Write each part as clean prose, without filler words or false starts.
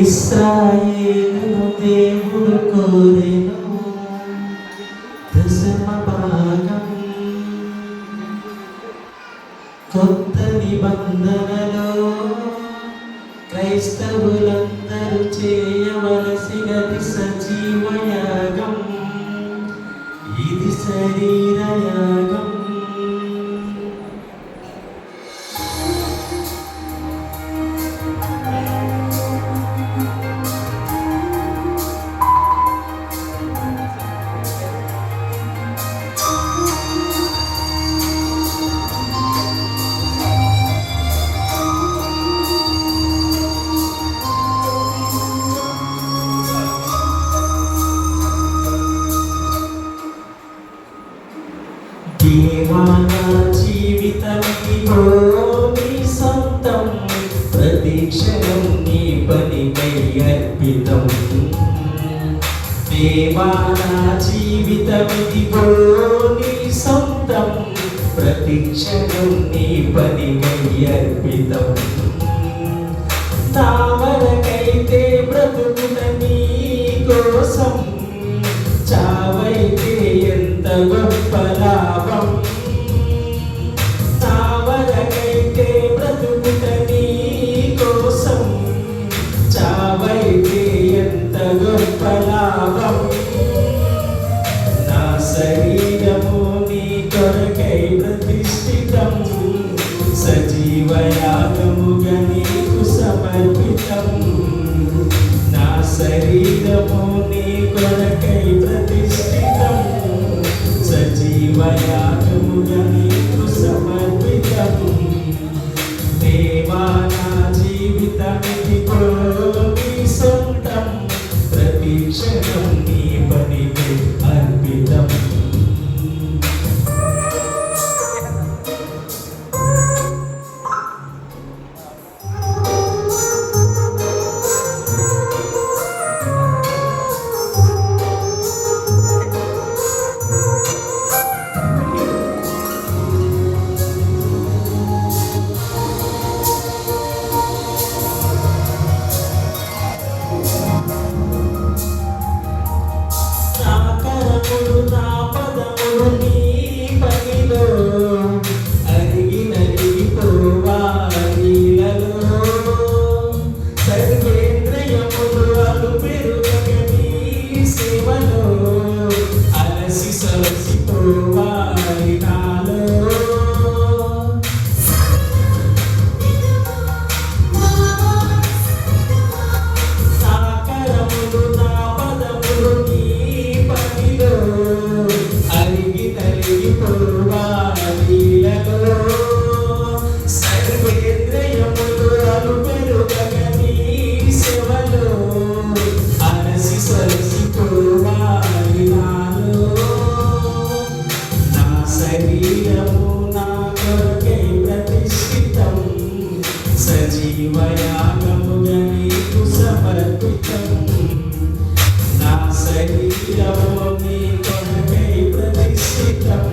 ఇశ్రాయేలును దేవుడు కోరెను దశమ భాగం. కొత్త నిబంధనలో క్రైస్తవులందరూ చేయవలసినది సజీవయాగం, ఇది శరీరయాగం. దేవానా జీవితమిదిగో నీ సొంతం, ప్రతిక్షణం నీ పనికై అర్పితం. దేవానా జీవితమిదిగో నీ సొంతం, ప్రతిక్షణం నీ పనికై అర్పితం. నా వరకైతే బ్రతుకుట నీ కోసం, చావైతే ఎంత గొప్ప లాభం. నా వరకైతే బ్రతుకుట నీ కోసం, చావైతే ఎంత గొప్ప లాభం. నా శరీరము నీ కొరకై ప్రతిష్ఠితం, సజీవయాగముగా నీకు సమర్పితం. నా శరీరము నీ కొరకై ప్రతిష్ఠితం, సజీవయాగముగా నీకు సమర్పితం. దేవా నా జీవితమిదిగో నీ సొంతం, ప్రతి క్షణం నీ పనికి అర్పితం. నా పదములు నీ పనిలో అరిగి నలిగిపోవాలిలలో, సర్వేంద్రియములు అలు పెరుగక నీ సేవలో, అలసి సలసిపోవాలి నాలో. సర్వేంద్రియములు అలు పెరుగక నీ సేవలో, అలసి సలసిపోవాలి నాలో. నా శరీరము నా కొరకై ప్రతిష్ఠితం, సజీవయాగముగా నీకు సమర్పితం. నా శరీరము నీ కొరకై ప్రతిష్ఠితం,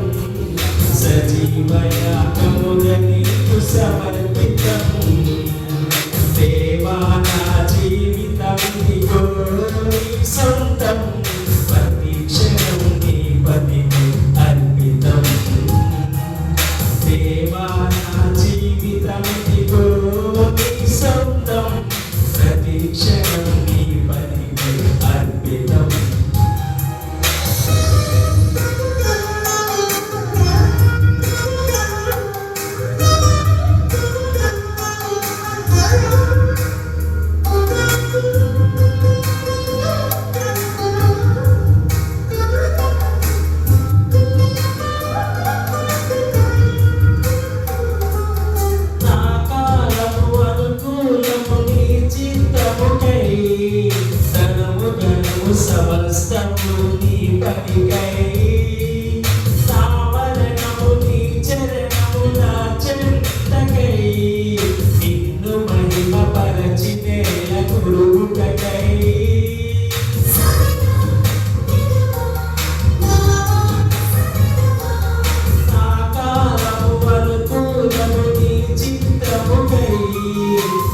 సజీవయాగముగా నీకు సమర్పితం. దేవా నా జీవితమిదిగో నీ సొంతం, ప్రతి క్షణం నీ పనికి అర్పితం. దేవా నా జీవితమిదిగో నీ సొంతం, ప్రతి క్షణం నీ పనికి అర్పితం. సమస్తము నీ పనికై, నా మరణము నీ చరణముల చెంతకై, నిన్ను మహిమ పరచితే గురువుకై. నా కాలము అనుకూలము నీ చిత్తముకై,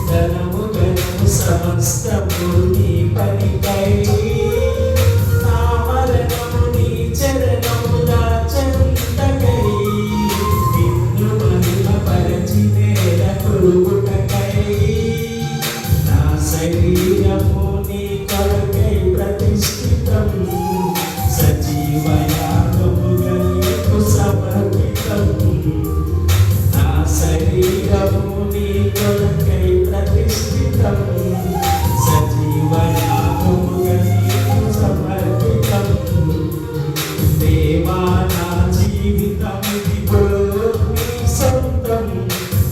ధనముకై సమస్తము నీ పనికై నా మరణము నీ చరణముల చెంతకై నిన్ను మహిమపరచి నేల కొలుగుటకై నా శరీరము నీ కొరకై ప్రతిష్ఠితం సజీవయాగముగా నీకు సమర్పితం నా శరీరము నీ కొరకై ప్రతిష్ఠితం సజీవయాగముగా నీకు సమర్పితం దేవా నా జీవితం ఇదిగో నీ సొంతం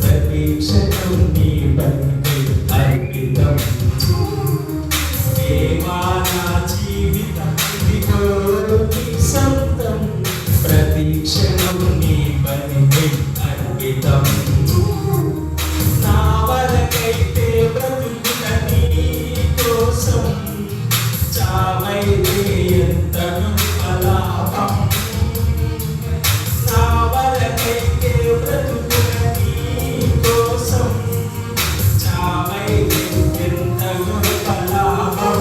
ప్రతి క్షణం నీ పనికి అర్పితం దేవా నా జీవితం ఇదిగో నీ సొంతం ప్రతి క్షణం నీ పనికి అర్పితం నా వరకైతే బ్రతుకుట నీ కోసం చావైతే ఎంతను అలాపం నా వరకైతే బ్రతుకుట నీ కోసం చావైతే ఎంతను అలాపం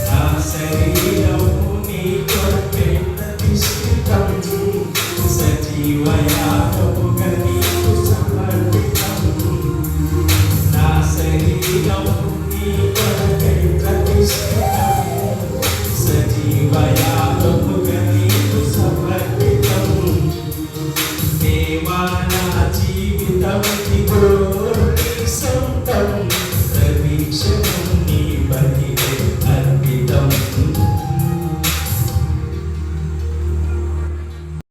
నా శరీరము నీ కొరకై ప్రతిష్ఠితం సజీవయాగముగా నీకు సమర్పితం నా శరీరము నీ కొరకై ప్రతిష్ఠితం సజీవయాగముగా నీకు సమర్పితం దేవా నా జీవితం